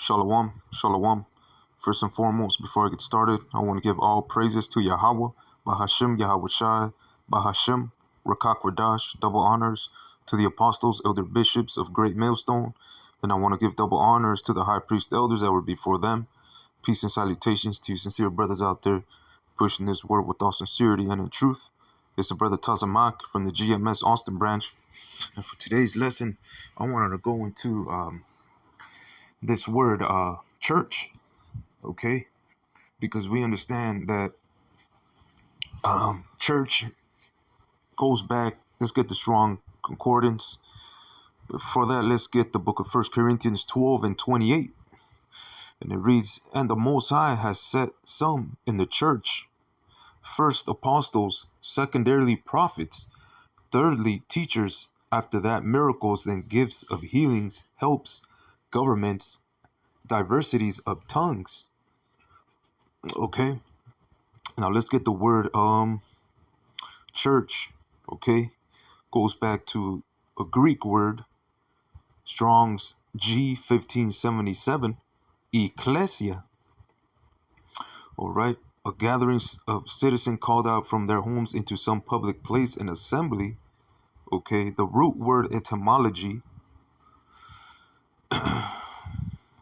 Shalom, shalom. First and foremost, before I get started, I want to give all praises to Yahweh, Bahashim, Yahweh Shai, Bahashim, Rakak Radash, double honors to the apostles, elder bishops of Great Millstone, and I want to give double honors to the high priest elders that were before them. Peace and salutations to you sincere brothers out there pushing this word with all sincerity and in truth. It's a brother Tazamak from the GMS Austin branch. And for today's lesson, I wanted to go into this word church, okay? Because we understand that church goes back. Let's get the strong concordance. Before that, let's get the book of 1 Corinthians 12 and 28. And it reads, "And the Most High has set some in the church, first apostles, secondarily prophets, thirdly teachers, after that miracles, then gifts of healings, helps, governments, diversities of tongues." Okay, now let's get the word church. Okay, goes back to a Greek word, Strong's G1577, ekklēsia. All right, a gathering of citizens called out from their homes into some public place and assembly. Okay, the root word etymology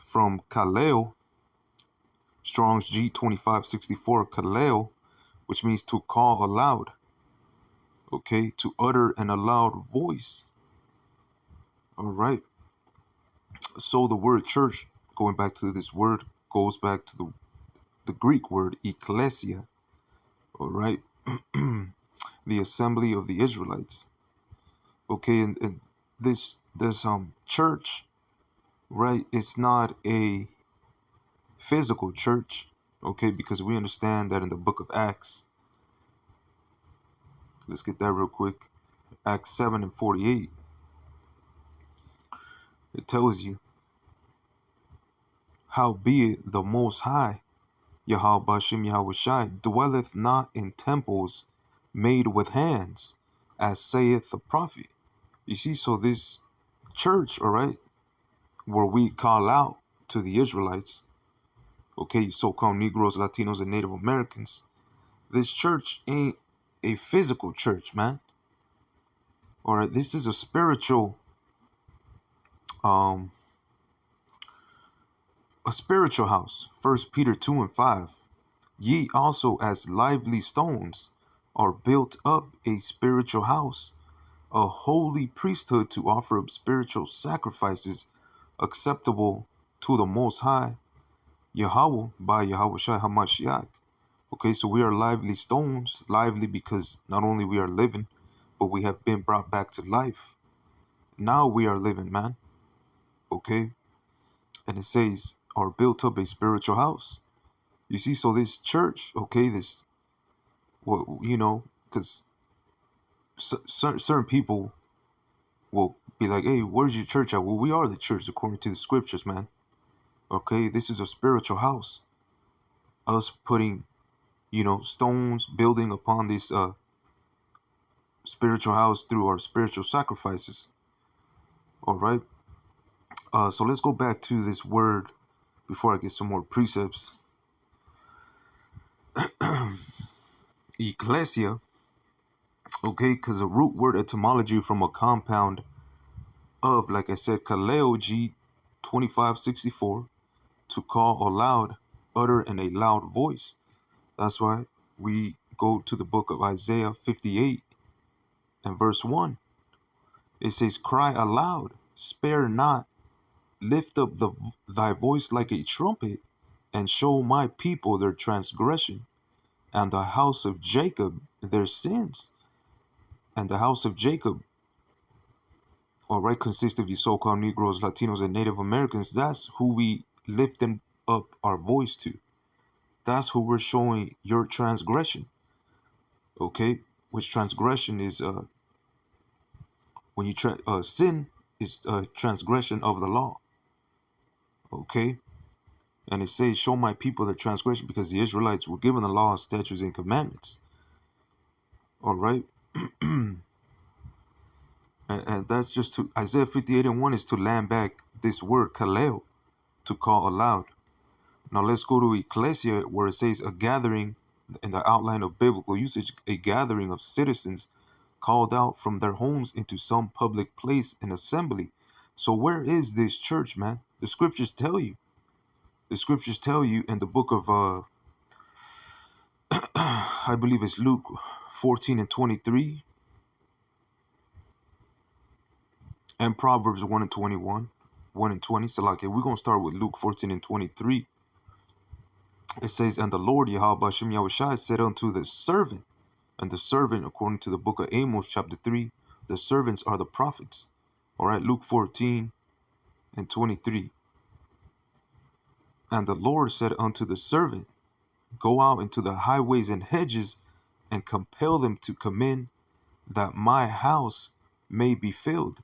from kaleo, Strong's G1564, kaleo, which means to call aloud. Okay, to utter in a loud voice. All right. So the word church, going back to this word, goes back to the Greek word ekklēsia. All right. The assembly of the Israelites. Okay, and this church, right, it's not a physical church, okay, because we understand that in the book of Acts, let's get that real quick, Acts 7 and 48, it tells you, "Howbeit the Most High, Yahweh Bashim Yahweh Shai, dwelleth not in temples made with hands, as saith the prophet." You see, so this church, all right, where we call out to the Israelites, okay, so-called Negroes, Latinos, and Native Americans, this church ain't a physical church, man. All right, this is a spiritual house. 1 Peter 2 and 5. "Ye also as lively stones are built up a spiritual house, a holy priesthood, to offer up spiritual sacrifices acceptable to the Most High, Yahweh, by Yahweh Shai HaMashiach." Okay, so we are lively stones, lively because not only we are living, but we have been brought back to life. Now we are living, man. Okay, and it says, "are built up a spiritual house." You see, so this church, okay, this, well, you know, because certain people will be like, "Hey, where's your church at?" Well, we are the church according to the scriptures, man. Okay, this is a spiritual house. Us putting, stones, building upon this spiritual house through our spiritual sacrifices. All right. So let's go back to this word before I get some more precepts. Ekklēsia. Okay, because the root word etymology from a compound of, like I said, kaleo, G2564, to call aloud, utter in a loud voice. That's why we go to the book of Isaiah 58 and verse 1. It says, "Cry aloud, spare not, lift up thy voice like a trumpet, and show my people their transgression, and the house of Jacob their sins." And the house of Jacob, all right, consists of you so-called Negroes, Latinos, and Native Americans. That's who we lifting up our voice to. That's who we're showing your transgression. Okay, which transgression is when you sin is transgression of the law. Okay, and it says, "Show my people their transgression," because the Israelites were given the law, statutes, and commandments. All right. And that's just to Isaiah 58 and 1 is to land back this word kaleo, to call aloud. Now let's go to ekklēsia, where it says a gathering, in the outline of biblical usage, a gathering of citizens called out from their homes into some public place and assembly. So where is this church, man? The scriptures tell you. The scriptures tell you in the book of, I believe it's Luke 14 and 23, and Proverbs 1 and 21, 1 and 20. So like, we're going to start with Luke 14 and 23. It says, and the Lord Yahweh Hashem Yahushua said unto the servant, and the servant, according to the book of Amos, chapter 3, the servants are the prophets. All right, Luke 14 and 23. And the Lord said unto the servant, go out into the highways and hedges, and compel them to come in, that my house may be filled.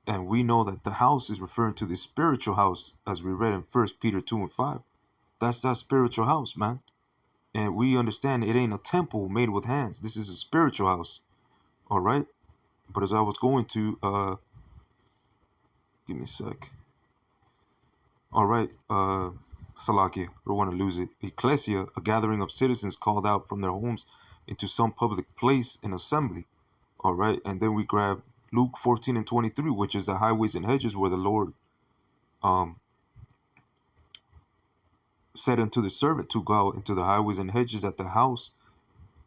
And we know that the house is referring to the spiritual house, as we read in 1 Peter 2 and 5. That's that spiritual house, man. And we understand it ain't a temple made with hands. This is a spiritual house. All right. But as I was going to, give me a sec. All right. Salakia, I don't want to lose it. Ekklēsia, a gathering of citizens called out from their homes into some public place and assembly. All right. And then we grab Luke 14 and 23, which is the highways and hedges, where the Lord said unto the servant to go out into the highways and hedges, that the house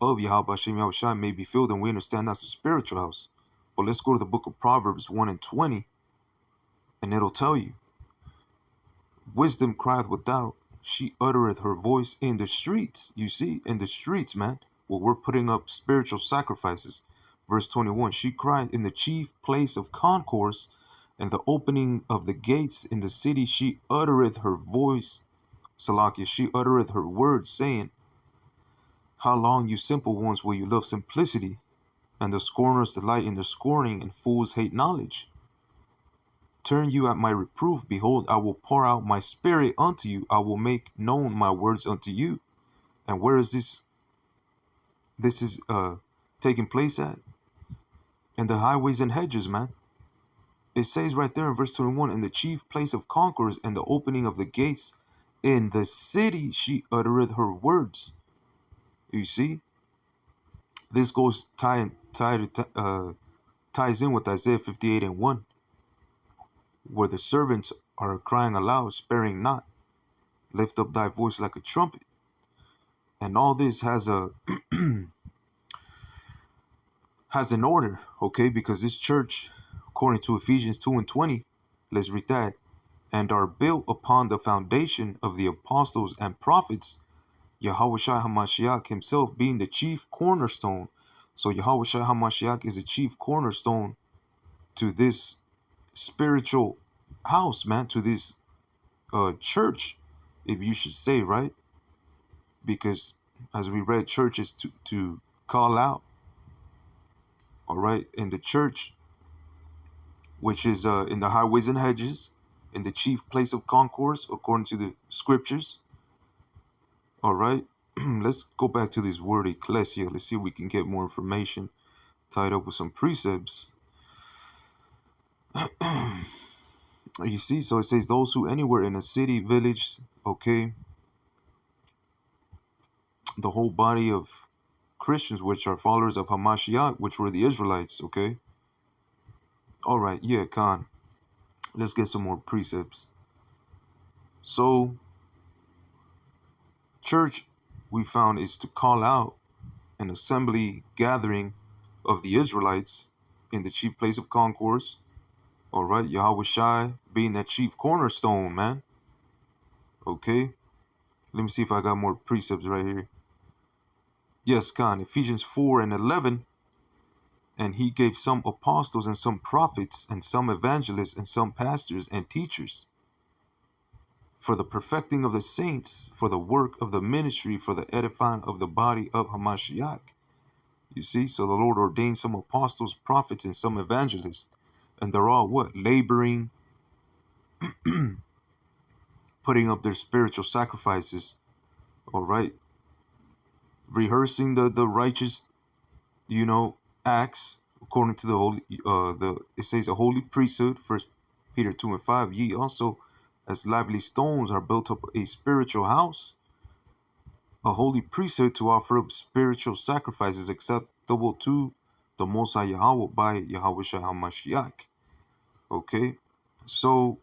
of Yahweh Hashem Yahushua may be filled. And we understand that's a spiritual house. But let's go to the book of Proverbs 1 and 20, and it'll tell you, wisdom crieth without, she uttereth her voice in the streets. You see, in the streets, man, where we're putting up spiritual sacrifices. Verse 21, she cried in the chief place of concourse, and the opening of the gates in the city, she uttereth her voice. Salakia, she uttereth her words, saying, how long, you simple ones, will you love simplicity? And the scorners delight in their scorning, and fools hate knowledge. Turn you at my reproof. Behold, I will pour out my spirit unto you. I will make known my words unto you. And where is this? This is taking place at? In the highways and hedges, man. It says right there in verse 21, in the chief place of concourse, and the opening of the gates in the city, she uttereth her words. You see, this goes ties in with Isaiah 58 and 1, where the servants are crying aloud, sparing not. Lift up thy voice like a trumpet. And all this has a has an order, okay? Because this church, according to Ephesians 2 and 20, let's read that, and are built upon the foundation of the apostles and prophets, Yahushua HaMashiach himself being the chief cornerstone. So Yahushua HaMashiach is a chief cornerstone to this spiritual house, man, to this church, if you should say, right? Because as we read, church is to call out. All right, in the church, which is in the highways and hedges, in the chief place of concourse, according to the scriptures. All right, let's go back to this word ekklēsia. Let's see if we can get more information tied up with some precepts. You see, so it says those who anywhere in a city, village, okay, the whole body of Christians, which are followers of Hamashiach, which were the Israelites, okay? All right, yeah, Khan. Let's get some more precepts. So, church, we found, is to call out an assembly gathering of the Israelites in the chief place of concourse. All right, Yahushua being that chief cornerstone, man. Okay, let me see if I got more precepts right here. Yes, Khan, Ephesians 4 and 11. And he gave some apostles and some prophets and some evangelists and some pastors and teachers for the perfecting of the saints, for the work of the ministry, for the edifying of the body of Hamashiach. You see, so the Lord ordained some apostles, prophets, and some evangelists. And they're all what? Laboring, putting up their spiritual sacrifices. All right. Rehearsing the righteous, acts according to the holy, it says a holy priesthood, 1 Peter 2 and 5. Ye also as lively stones are built up a spiritual house, a holy priesthood to offer up spiritual sacrifices acceptable to the Most High Yahweh by Yahweh Shah HaMashiach. Okay, so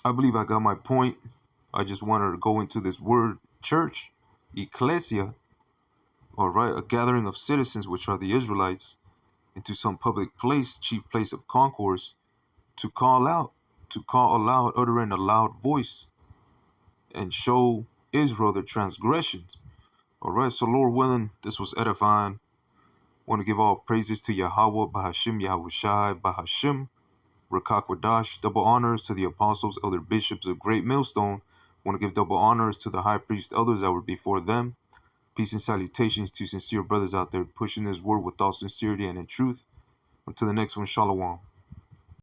I believe I got my point. I just wanted to go into this word church, ekklēsia, all right, a gathering of citizens, which are the Israelites, into some public place, chief place of concourse, to call aloud, uttering a loud voice, and show Israel their transgressions. All right, so Lord willing, this was edifying. Want to give all praises to Yahweh, Bahashim, Yahushai, Bahashim, Rakakwadash. Double honors to the apostles, elder bishops of Great Millstone. Want to give double honors to the high priest elders that were before them. Peace and salutations to sincere brothers out there pushing this word with all sincerity and in truth. Until the next one, Shalom.